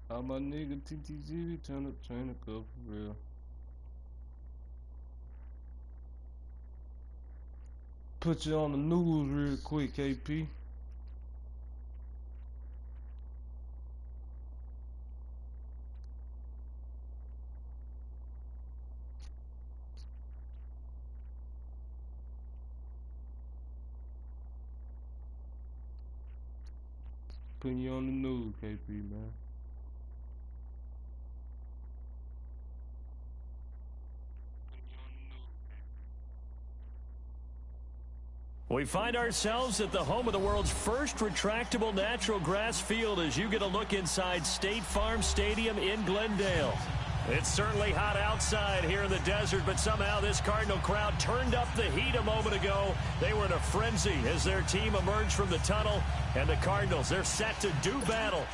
How my nigga TTZ turn up for real. Put you on the news real quick, KP. Putting you on the news, KP, man. We find ourselves at the home of the world's first retractable natural grass field as you get a look inside State Farm Stadium in Glendale. It's certainly hot outside here in the desert, but somehow this Cardinal crowd turned up the heat a moment ago. They were in a frenzy as their team emerged from the tunnel, and the Cardinals, they're set to do battle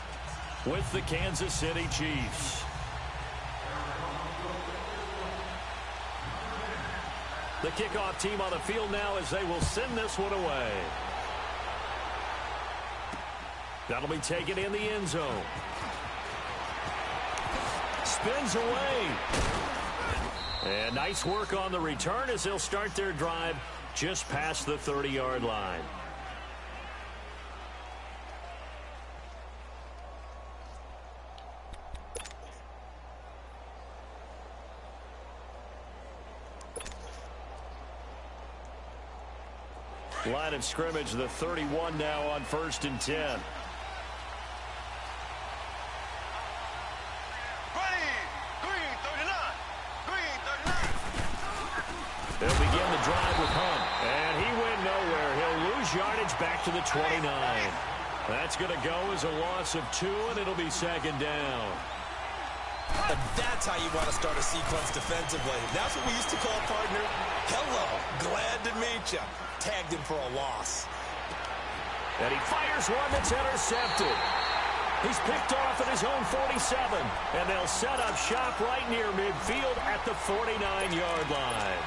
with the Kansas City Chiefs. The kickoff team on the field now as they will send this one away. That'll be taken in the end zone. Spins away. And nice work on the return as they'll start their drive just past the 30-yard line. Line of scrimmage, the 31 now on 1st and 10. They'll begin the drive with Hunt, and he went nowhere. He'll lose yardage back to the 29. That's going to go as a loss of 2, and it'll be 2nd down. And that's how you want to start a sequence defensively. That's what we used to call, partner, hello, glad to meet you. Tagged him for a loss. And he fires one that's intercepted. He's picked off at his own 47, and they'll set up shop right near midfield at the 49-yard line.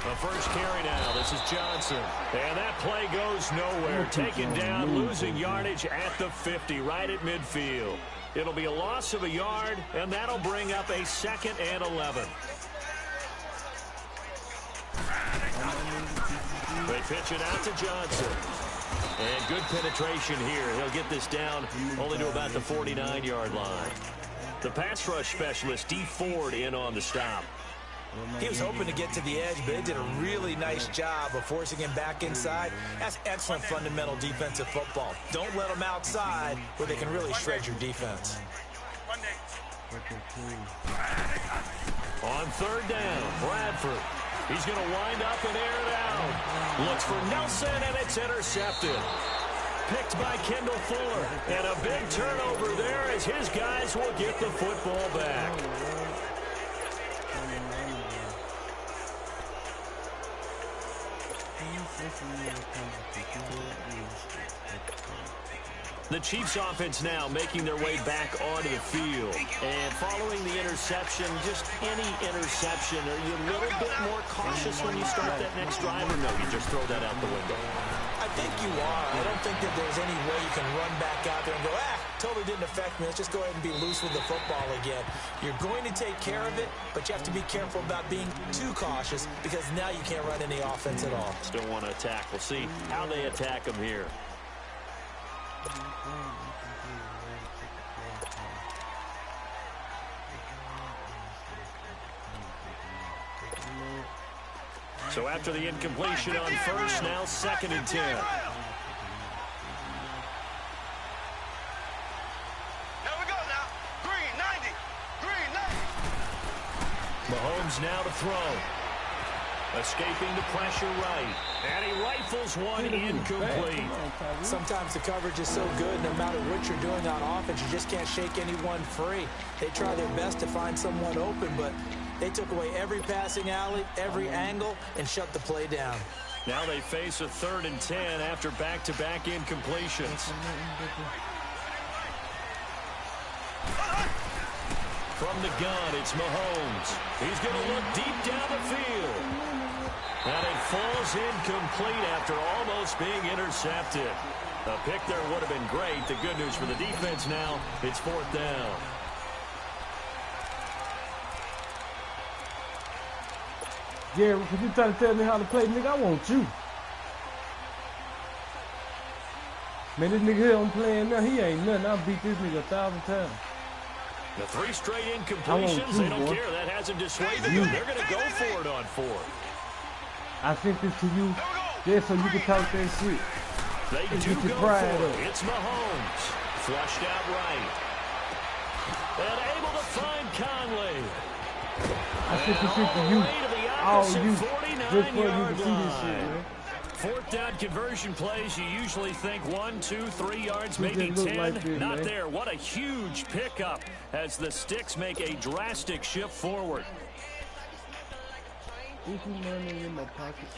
The first carry now. This is Johnson. And that play goes nowhere. Taken down, losing yardage at the 50, right at midfield. It'll be a loss of a yard, and that'll bring up a 2nd and 11. They pitch it out to Johnson. And good penetration here. He'll get this down only to about the 49-yard line. The pass rush specialist, D. Ford, in on the stop. He was hoping to get to the edge, but they did a really nice job of forcing him back inside. That's excellent fundamental defensive football. Don't let them outside where they can really shred your defense. On 3rd down, Bradford. He's going to wind up and air it out. Looks for Nelson, and it's intercepted. Picked by Kendall Fuller. And a big turnover there as his guys will get the football back. The Chiefs offense now making their way back onto the field. And following the interception, just any interception, are you a little bit more cautious when you start that next drive, or no, you just throw that out the window? I think you are. I don't think that there's any way you can run back out there and go, totally didn't affect me. Let's just go ahead and be loose with the football again. You're going to take care of it, but you have to be careful about being too cautious because now you can't run any offense at all. Still want to attack. We'll see how they attack them here. So after the incompletion on 1st, now 2nd and 10. Mahomes now to throw. Escaping the pressure right. And he rifles one incomplete. Sometimes the coverage is so good, no matter what you're doing on offense, you just can't shake anyone free. They try their best to find someone open, but they took away every passing alley, every angle, and shut the play down. Now they face a 3rd and 10 after back-to-back incompletions. from the gun, it's Mahomes. He's going to look deep down the field. And it falls incomplete after almost being intercepted. A pick there would have been great. The good news for the defense now, it's 4th down. Gary, could you try to tell me how to play, nigga? I want you. Man, this nigga here I'm playing now, he ain't nothing. I'll beat this nigga 1,000 times. The 3 straight incompletions, they don't care. That hasn't dissuaded them. They're going to go for it on 4th. I sent this to you just so you can talk that shit. They do go for it. It's Mahomes. Flushed out right. And able to find Conley. I sent this shit to you. All you. Just for you to see this shit, man. 4th down conversion plays, you usually think 1, 2, 3 yards, maybe 10. Like this, Not man. there. What a huge pickup as the Sticks make a drastic shift forward. Money in my pocket.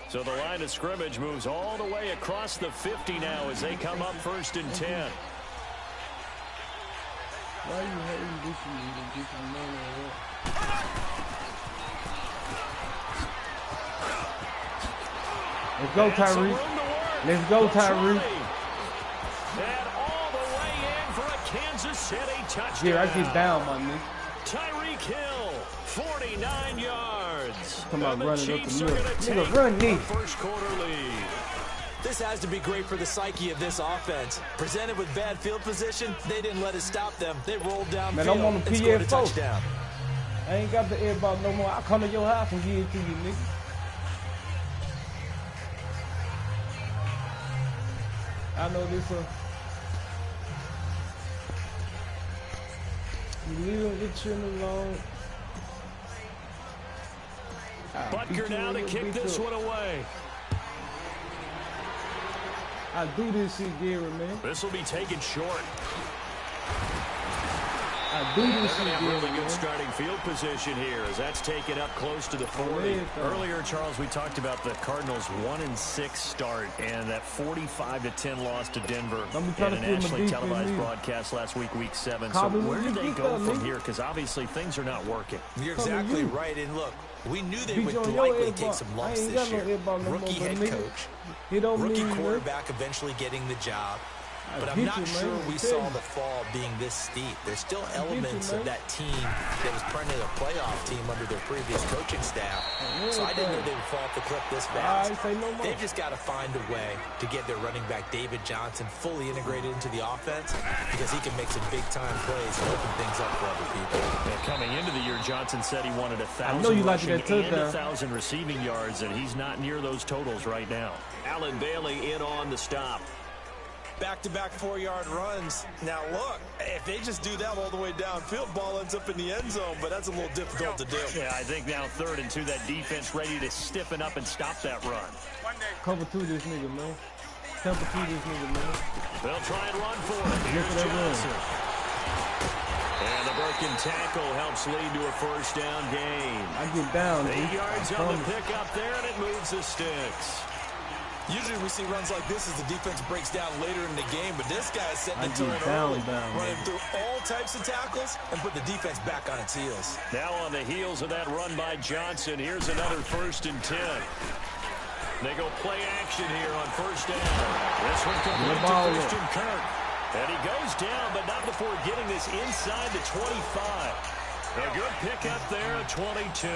So the line of scrimmage moves all the way across the 50 now as they come up 1st and 10. Why you hating Gucci money? Let's go, Tyree. Let's go, Tyree. And all the way in for a Kansas City touchdown. Yeah, I get down, my nigga. Tyreek Hill, 49 yards. Come on, And the run it up Chiefs the are middle. going to Nigga, take run the me. first quarter lead. This has to be great for the psyche of this offense. Presented with bad field position, they didn't let it stop them. They rolled down Man, field I'm on the and scored a PFO. touchdown. I ain't got the airball no more. I'll come to your house and give it to you, nigga. I know this you leave the chin alone. Butker now to kick this one away. I do this shit, Gary, man. This will be taken short. I do this shit, They're going to have really Gary, good man. starting field position here as that's taken up close to the 40. Earlier, Charles, we talked about the Cardinals' 1-6 start and that 45-10 loss to Denver in a nationally televised broadcast last week, Week 7. So where do they go from here? Because obviously things are not working. You're exactly right. And look, we knew they would likely take some lumps this year. Rookie head coach, rookie quarterback eventually getting the job. But I'm not sure we saw the fall being this steep. There's still elements of that team that was perennially a playoff team under their previous coaching staff. So I didn't know they would fall off the cliff this fast. They've just got to find a way to get their running back David Johnson fully integrated into the offense because he can make some big-time plays and open things up for other people. And coming into the year, Johnson said he wanted 1,000 rushing and 1,000 receiving yards, and he's not near those totals right now. Allen Bailey in on the stop. Back-to-back 4-yard runs. Now, look, if they just do that all the way downfield, ball ends up in the end zone, but that's a little difficult to do. Yeah, I think now 3rd and 2, that defense ready to stiffen up and stop that run. Cover 2 this nigga, man. Cover 2 this nigga, man. They'll try and run for it. Here's Johnson. And the broken tackle helps lead to a 1st down gain. I get down, 8 yards on the pickup there, and it moves the Sticks. Usually we see runs like this as the defense breaks down later in the game, but this guy is setting the tone early, running through all types of tackles and put the defense back on its heels. Now on the heels of that run by Johnson, here's another 1st and 10. They go play action here on 1st down. This one complete to Christian Kirk. And he goes down, but not before getting this inside the 25. A good pickup there at 22.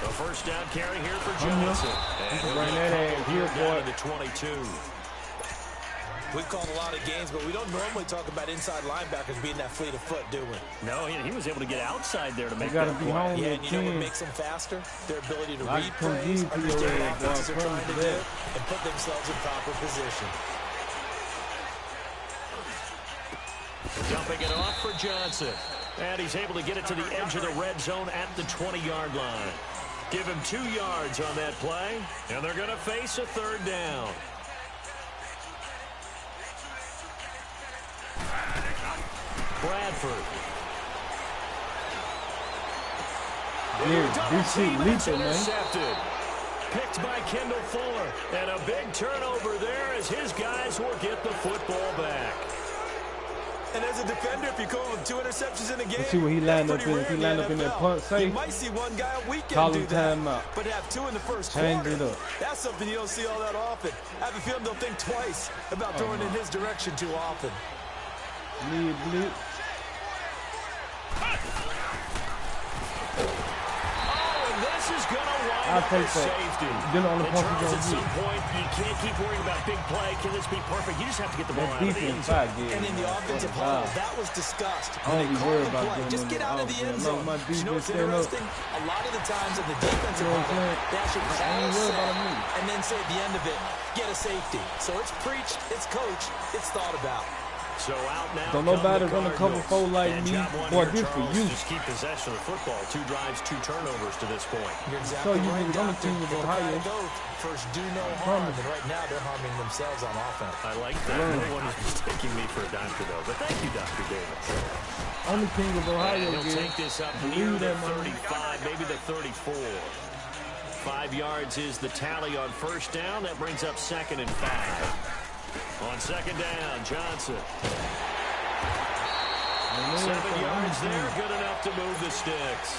A 1st down carry here for Johnson. And he'll run that ass here, down boy. to the 22. We've called a lot of games, but we don't normally talk about inside linebackers being that fleet of foot, do we? No, he was able to get outside there to make that that be play. home. Yeah, and you know what makes them faster? Their ability to read come plays, deep to your understand ass, what offenses boy. are trying to do, Come and put themselves in proper position. Dumping it off for Johnson. And he's able to get it to the edge of the red zone at the 20-yard line. Give him 2 yards on that play, and they're going to face a 3rd down. Bradford. Yeah, this shit lethal, man. Intercepted. picked by Kendall Fuller. And a big turnover there as his guys will get the football back. And as a defender, if you come with 2 interceptions in a game, let's see what he lined up in. If he lined up in that punt safe, you might see one guy a weekend call do him that. time out. But have 2 in the first Change quarter, it up. that's something you don't see all that often. I have a feeling they'll think twice about throwing in his direction too often. Blitz. This is going to wind up as safety. On the It tries at some point. You can't keep worrying about big play. Can this be perfect? You just have to get the ball out of the end zone. And in the offensive huddle, that was discussed. When they called the play, just get out of the end zone. You know what's interesting? A lot of the times in the defensive huddle, they actually call a set and then say at the end of it, get a safety. So it's preached, it's coached, it's thought about. So out now. Don't nobody run a cover 4 like me. Boy, this for you. Just keep possession of the football. 2 drives, 2 turnovers to this point. You're exactly right, Doctor. Ohio. First, do no harm. And right now, they're harming themselves on offense. I like that. No one is mistaking me for a doctor, though. But thank you, Dr. Davis. Only king of Ohio. He'll take this up near the 35, maybe the 34. 5 yards is the tally on first down. That brings up 2nd and 5. On second down, Johnson. 7 yards there, good enough to move the sticks.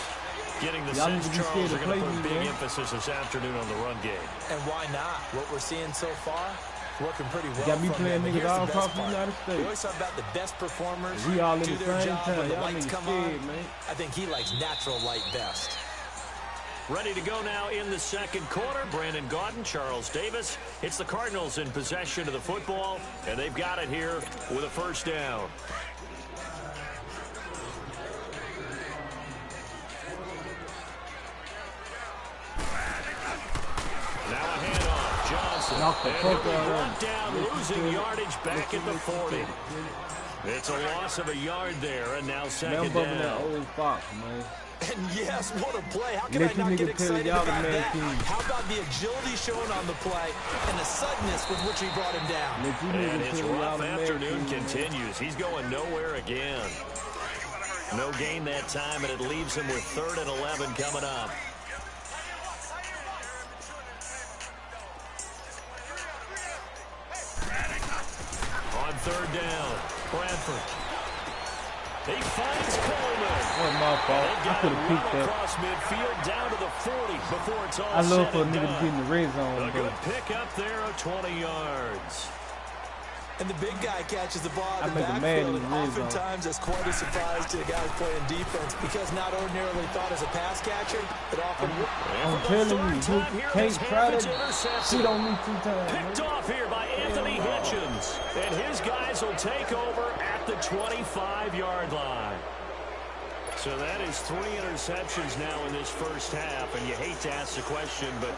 Getting the sense Charles are going to put big emphasis this afternoon on the run game. And why not? What we're seeing so far, working pretty well. Got me playing niggas all across the United States. We always talk about the best performers we all in do the their same job time. when the Y'all lights niggas come scared, on. man. I think he likes natural light best. Ready to go now in the second quarter. Brandon Gaudin, Charles Davis. It's the Cardinals in possession of the football, and they've got it here with a first down. Now a handoff. Johnson. And he'll be brought down, losing yardage back at the 40. It's a loss of a yard there, and now second down. That old Fox, man. And yes, what a play. How can I not get excited about that? How about the agility shown on the play and the suddenness with which he brought him down? And his rough afternoon continues. He's going nowhere again. No gain that time, and it leaves him with 3rd and 11 coming up. On 3rd down, Bradford. He finds Coleman. That was my fault. I could have peeked that. Across midfield down to the 40 before it's all I love for a said and nigga to done. get in the red zone. A good pick up there of 20 yards. And the big guy catches the ball I in the make a man backfield, in and the red zone. oftentimes it's quite a surprise to the guys playing defense because not ordinarily thought as a pass catcher, but often. I'm telling you, you can't try to shoot on me 2 times. Picked off here by Anthony Hitchens. And his guys will take over at the 25-yard line. So that is 3 interceptions now in this first half. And you hate to ask the question, but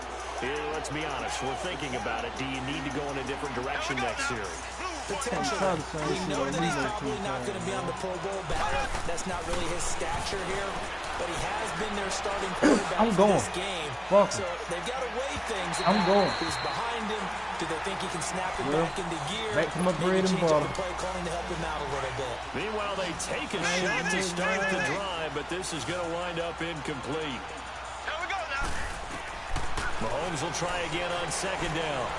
let's be honest. We're thinking about it. Do you need to go in a different direction next series? Potentially. We know that he's probably not going to be on the Pro Bowl ballot. That's not really his stature here. But he has been their starting quarterback for this game. So they've got to weigh things. I'm going. Who's behind him? Do they think he can snap it back into gear? Back to my bread and change up butter. the play calling to help him out a little bit. Meanwhile, they take a shot to start the drive, but this is going to wind up incomplete. Here we go now. Mahomes will try again on second down.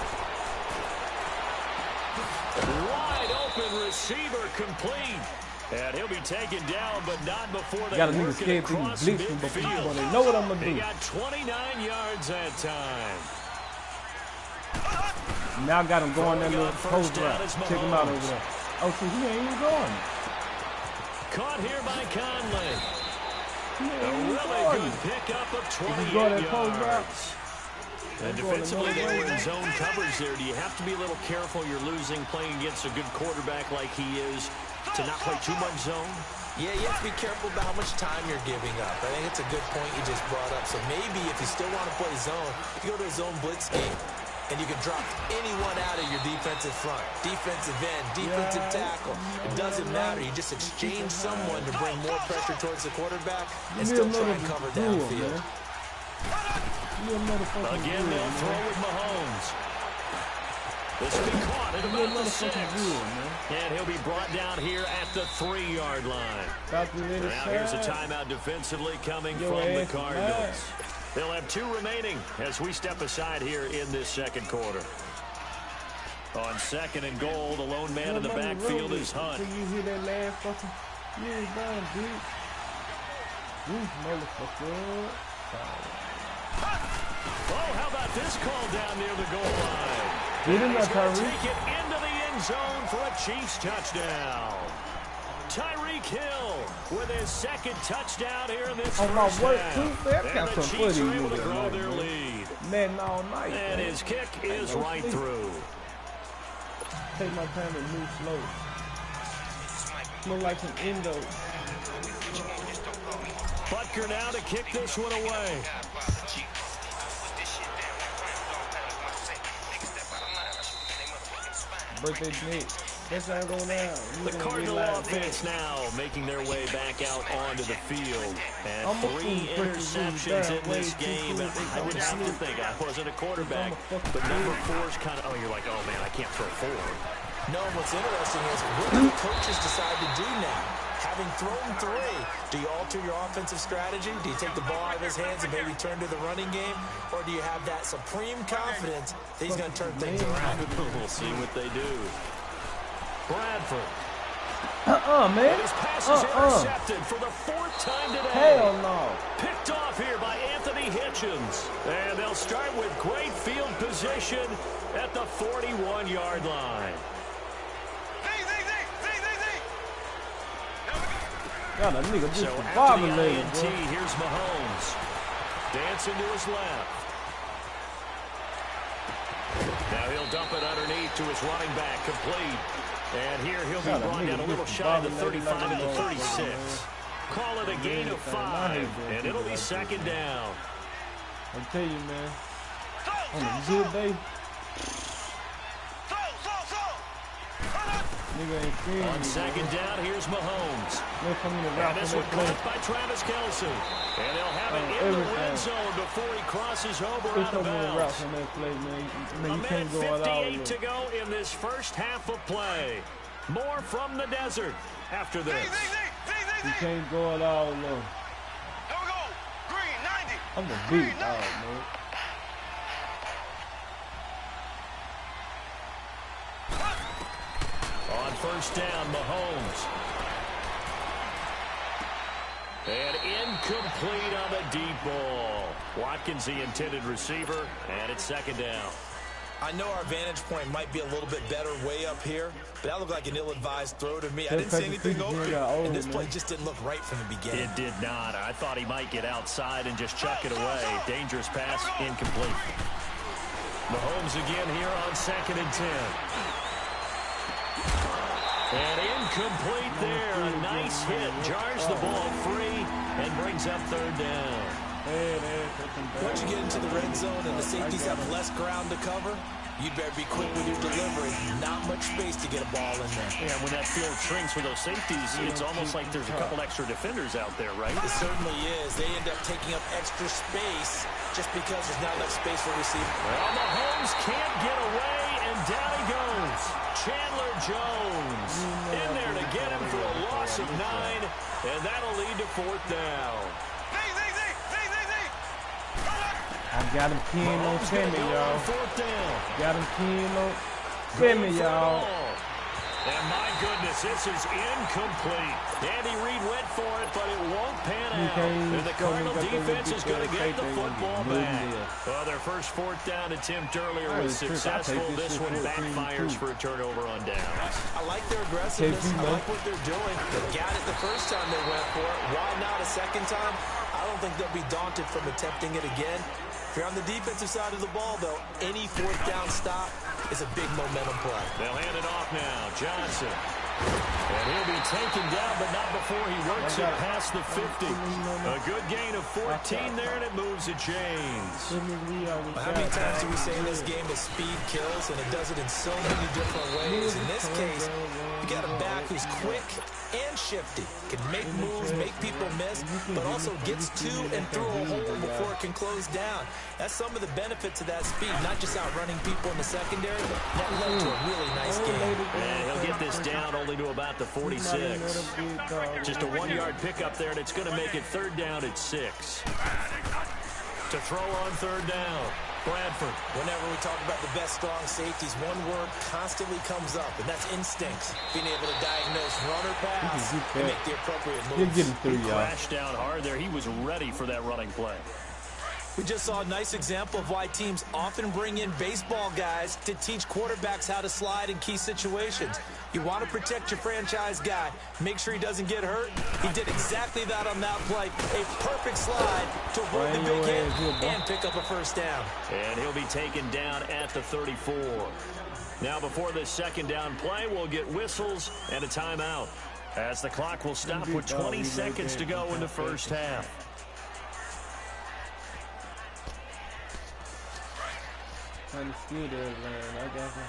Wide open receiver complete. And he'll be taken down, but not before they Got a nigga work it scared to across blitz him before midfield. they know what I'm going to do. He got 29 yards that time. Now I got him going that little post route. Check him out over there. Oh, see, he ain't even going. Caught here by Conley. He ain't A even really going. good pickup of 28 go that post route, yards. And defensively, they were in zone coverage there. Do you have to be a little careful? You're losing, playing against a good quarterback like he is, to not play too much zone? Yeah, you have to be careful about how much time you're giving up. I think it's a good point you just brought up. So maybe if you still want to play zone, you go to a zone blitz game, and you can drop anyone out of your defensive front, defensive end, defensive tackle. It doesn't matter. You just exchange someone to bring more pressure towards the quarterback and still try and cover downfield. Again, they'll throw with Mahomes. This will be caught at about the 6. And he'll be brought down here at the 3-yard line. Now here's a timeout defensively coming from the Cardinals. They'll have 2 remaining as we step aside here in this second quarter. On 2nd and goal, the lone man in the backfield is Hunt. You hear that last fucking, you ain't done, dude. You motherfucker. Oh, how about this call down near the goal line? Get in there, He's going to Tyreek. take it into the end zone for a Chiefs touchdown. Tyreek Hill with his 2nd touchdown here in this On my first work, half. too, man. I And got the some Chiefs footy are able to moving grow tonight, their man. lead. Netting all night, And man. his kick is no right sleep. through. Take my time and move slow. Look like some endo. Butker now to kick this one away. Birthday Nick. That's how it go now. The Cardinal offense now making their way back out onto the field. And 3 interceptions in this game. I would have to think I wasn't a quarterback, but number 4's kind of, oh, you're like, oh, man, I can't throw 4. No, what's interesting is what do the coaches decide to do now? Having thrown 3, do you alter your offensive strategy? Do you take the ball out of his hands and maybe turn to the running game? Or do you have that supreme confidence that he's going to turn things around? We'll see what they do. Bradford. Man. And his pass is intercepted for the 4th time today. Hell no. Picked off here by Anthony Hitchens. And they'll start with great field position at the 41-yard line. God, that nigga just So after the bobbling, INT, here's Mahomes. Dancing to his left. Now he'll dump it underneath to his running back, complete. And here he'll be brought down a little shy of the 35 and the 36. Call it a gain of 5, and it'll be 2nd down. I tell you, man, on a good day, nigga ain't feeling On me, 2nd down, here's Mahomes. and This one caught by Travis Kelce. And they'll have it in the red zone before he crosses over out of bounds. on that play, man. A You minute can't go all out. 58 to go in this first half of play. More from the desert after this. You can't go it all low. I'm gonna beat dog, man. On 1st down, Mahomes. And incomplete on the deep ball. Watkins, the intended receiver, and it's 2nd down. I know our vantage point might be a little bit better way up here, but that looked like an ill-advised throw to me. I didn't see anything open, and this play just didn't look right from the beginning. It did not. I thought he might get outside and just chuck it away. Dangerous pass, incomplete. Mahomes again here on 2nd and 10. And incomplete there. A nice hit. Jars the ball free and brings up 3rd down. Once you get into the red zone and the safeties have less ground to cover, you'd better be quick with your delivery. Not much space to get a ball in there. Yeah, when that field shrinks with those safeties, it's almost like there's a couple extra defenders out there, right? It certainly is. They end up taking up extra space just because there's not enough space for receiver. Well, Mahomes can't get away, and down he goes. Chandler Jones in there to get him for a loss of 9, and that'll lead to 4th down. I got him pinned on Timmy, y'all. 4th down. Got him pinned on Timmy, y'all. And my goodness, this is incomplete. Andy Reid went for it, but it won't pan out. And the Cardinal defense is going to get the football back. Well, their first 4th down attempt earlier was successful. This one backfires for a turnover on downs. I like their aggressiveness. I like what they're doing. They got it the first time they went for it. Why not a second time? I don't think they'll be daunted from attempting it again. If you're on the defensive side of the ball, though, any 4th down stop is a big momentum play. They'll hand it off now. Johnson. And he'll be taken down, but not before he works it past the 50. A good gain of 14 there, and it moves the chains. Well, how many times do we say in this game that speed kills, and it does it in so many different ways? In this case, you got a back who's quick and shifty, can make moves, make people miss, but also gets to and through a hole before it can close down. That's some of the benefits of that speed, not just outrunning people in the secondary, but that led to a really nice game. And he'll get this down only to about the 46. Just a 1-yard pickup there, and it's going to make it 3rd down at 6. to throw on third down. Bradford. Whenever we talk about the best strong safeties, one word constantly comes up, and that's instinct. Being able to diagnose run or pass and make the appropriate moves. He crashed down hard there. He was ready for that running play. We just saw a nice example of why teams often bring in baseball guys to teach quarterbacks how to slide in key situations. You want to protect your franchise guy. Make sure he doesn't get hurt. He did exactly that on that play. A perfect slide to avoid the big hit and pick up a first down. And he'll be taken down at the 34. Now before this second down play, we'll get whistles and a timeout, as the clock will stop with 20 seconds to go in the first half. Kind of skilled there, man. I got him.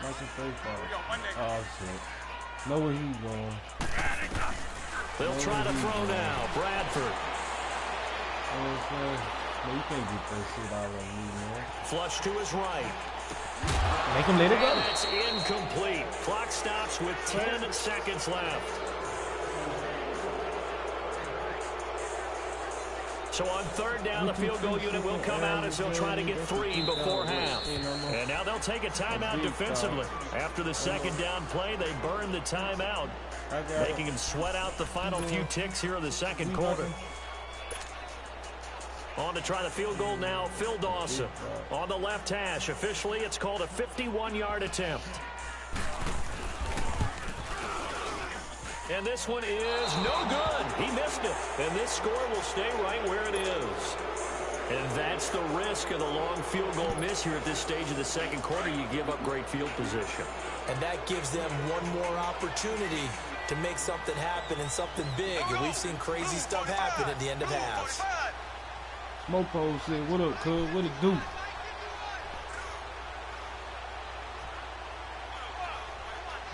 Watch him play for it. Oh, shit. Know where he's going. They'll try to throw now. Bradford. No, you can't get that shit out of me, man. Flush to his right. Make him let it go. And it's incomplete. Clock stops with 10 seconds left. So on third down, the field goal unit will come out as they'll try to get 3 before half. And now they'll take a timeout defensively. After the second down play, they burn the timeout, making him sweat out the final few ticks here in the second quarter. On to try the field goal now, Phil Dawson. On the left hash, officially it's called a 51-yard attempt. And this one is no good. He missed it. And this score will stay right where it is. And that's the risk of the long field goal miss here at this stage of the second quarter. You give up great field position. And that gives them one more opportunity to make something happen and something big. And we've seen crazy stuff happen at the end of halves. Mopo said, what up, cuz? What it do?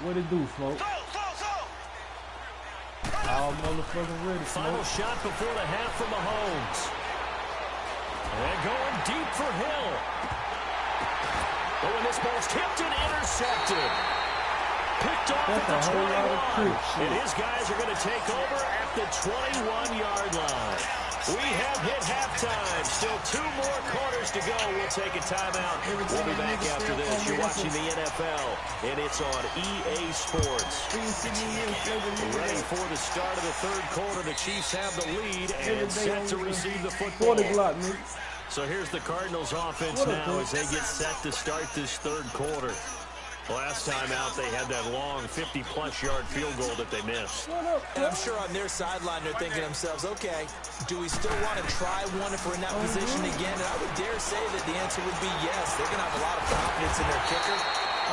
What it do, folks? All motherfucking ready. Final shot before the half from Mahomes. And going deep for Hill. Oh, and this ball's tipped and intercepted. Picked off at the 21. And his guys are going to take over at the 21-yard line. We have hit halftime. Still 2 more quarters to go. We'll take a timeout. We'll be back after this. You're watching the NFL, and it's on EA Sports. Ready for the start of the third quarter. The Chiefs have the lead and set to receive the football. So here's the Cardinals offense now as they get set to start this third quarter. Last time out, they had that long 50-plus yard field goal that they missed. And I'm sure on their sideline, they're thinking to themselves, okay, do we still want to try one if we're in that position again? And I would dare say that the answer would be yes. They're going to have a lot of confidence in their kicker.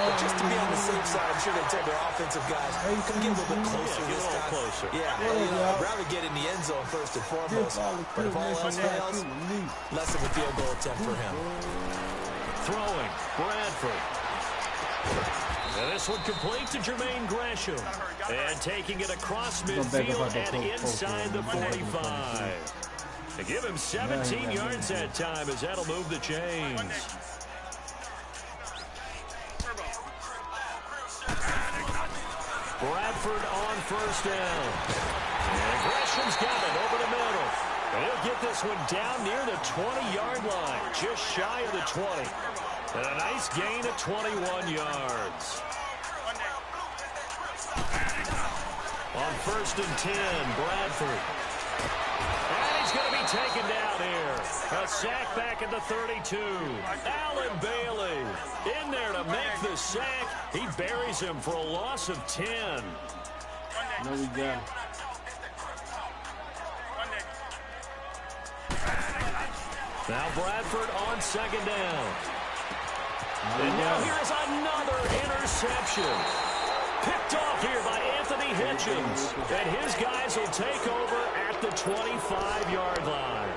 But just to be on the safe side, I'm sure they'd tell their offensive guys, come get a little bit closer this time. Closer. Yeah, I'd rather get in the end zone first and foremost. But if all else fails, less of a field goal attempt for him. Throwing, Bradford. And this one complete to Jermaine Gresham. And taking it across midfield and inside the 45. To give him 17 yards that time as that'll move the chains. Bradford on first down. And Gresham's got it over the middle. And he'll get this one down near the 20-yard line, just shy of the 20. And a nice gain of 21 yards. On first and 10, Bradford. And he's going to be taken down here. A sack back at the 32. Allen Bailey in there to make the sack. He buries him for a loss of 10. No, we got it. Now Bradford on second down. And now here's another interception. Picked off here by Anthony Hitchens. And his guys will take over at the 25-yard line.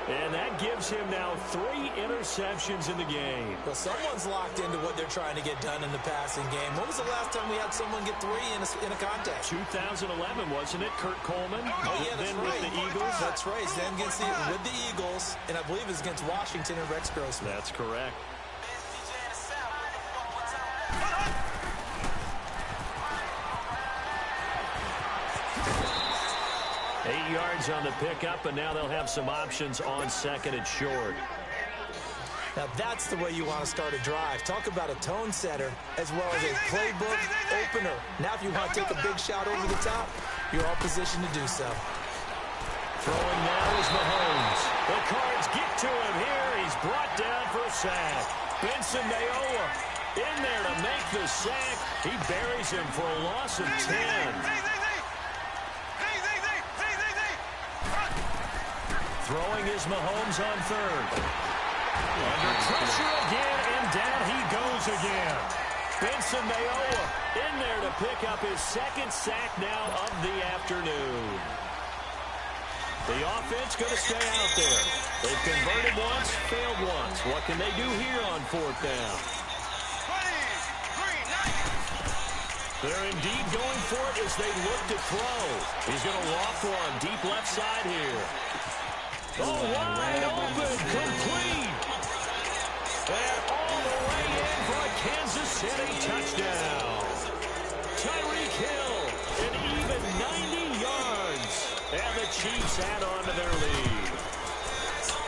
And that gives him now 3 interceptions in the game. Well, someone's locked into what they're trying to get done in the passing game. When was the last time we had someone get 3 in a contest? 2011, wasn't it? Kurt Coleman. Oh, yeah, that's then right. With the Eagles. That's right. Then with the Eagles, and I believe it was against Washington and Rex Grossman. That's correct. 8-yard yards on the pickup, and now they'll have some options on second and short. Now that's the way you want to start a drive. Talk about a tone setter as well as a playbook opener. Now if you want to take a big shot over the top, you're all positioned to do so. Throwing now is Mahomes. The Cards get to him here. He's brought down for a sack. Benson Mayowa in there to make the sack. He buries him for a loss of 10. Throwing is Mahomes on third. Under pressure again, and down he goes again. Benson Mayowa in there to pick up his second sack now of the afternoon. The offense going to stay out there. They've converted once, failed once. What can they do here on fourth down? They're indeed going for it as they look to throw. He's going to loft one deep left side here. Oh, wide open, complete. And all the way in for a Kansas City touchdown. Tyreek Hill, an even 90 yards. And the Chiefs add on to their lead.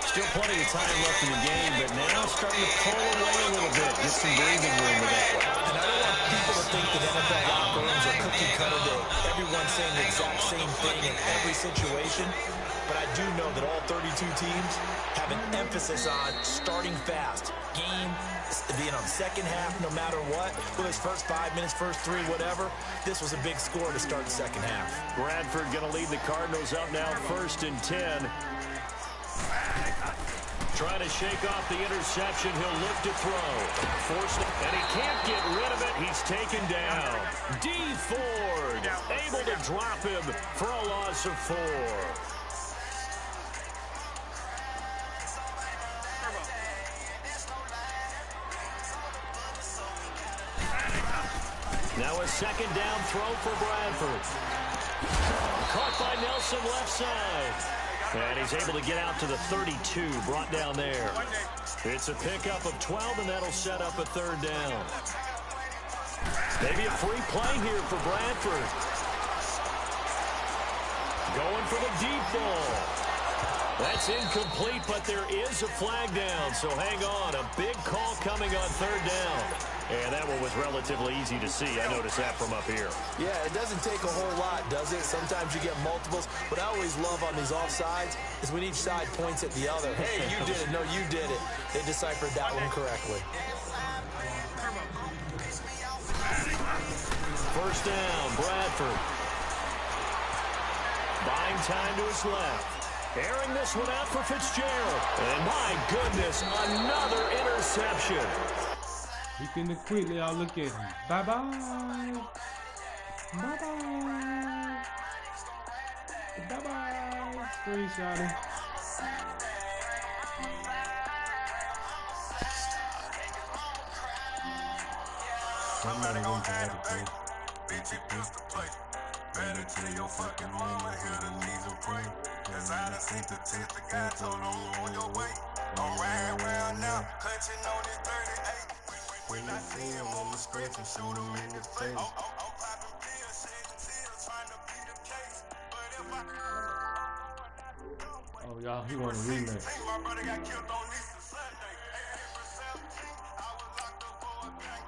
Still plenty of time left in the game, but now starting to pull away a little bit. Get some breathing room with that one. And I don't want people to think that NFL locker rooms are cookie cutter day. Everyone's saying the exact same thing in every situation. But I do know that all 32 teams have an emphasis on starting fast. Game being on second half no matter what. Whether it's first 5 minutes, first 3, whatever. This was a big score to start the second half. Bradford going to lead the Cardinals up now 1st and 10. Trying to shake off the interception. He'll look to throw. Forced it, and he can't get rid of it. He's taken down. D. Ford able to drop him for a loss of 4. Now a second down throw for Bradford. Caught by Nelson left side. And he's able to get out to the 32, brought down there. It's a pickup of 12, and that'll set up a third down. Maybe a free play here for Bradford. Going for the deep ball. That's incomplete, but there is a flag down, so hang on. A big call coming on third down. And that one was relatively easy to see. I noticed that from up here. Yeah, it doesn't take a whole lot, does it? Sometimes you get multiples. What I always love on these offsides is when each side points at the other. Hey, you did it. No, you did it. They deciphered that one correctly. First down, Bradford. Buying time to his left. Airing this one out for Fitzgerald. And my goodness, another interception. He can quickly, I'll look at him. Bye-bye. Bye-bye. Bye-bye. Screenshot him. Somebody wants to have a play. Bitch, you push the play. Better tell your fucking mama who the leave a play. Cause I done seen the tip the gun told you on your way. I'm riding around now, clutching on this 38. When I see him on the scratch and shoot him in the face. Popping pills, shedding tears, trying to beat the case. But if I oh, y'all, he want a rematch. My brother got killed on this Sunday. 8 April 17th, I was locked up for a gang.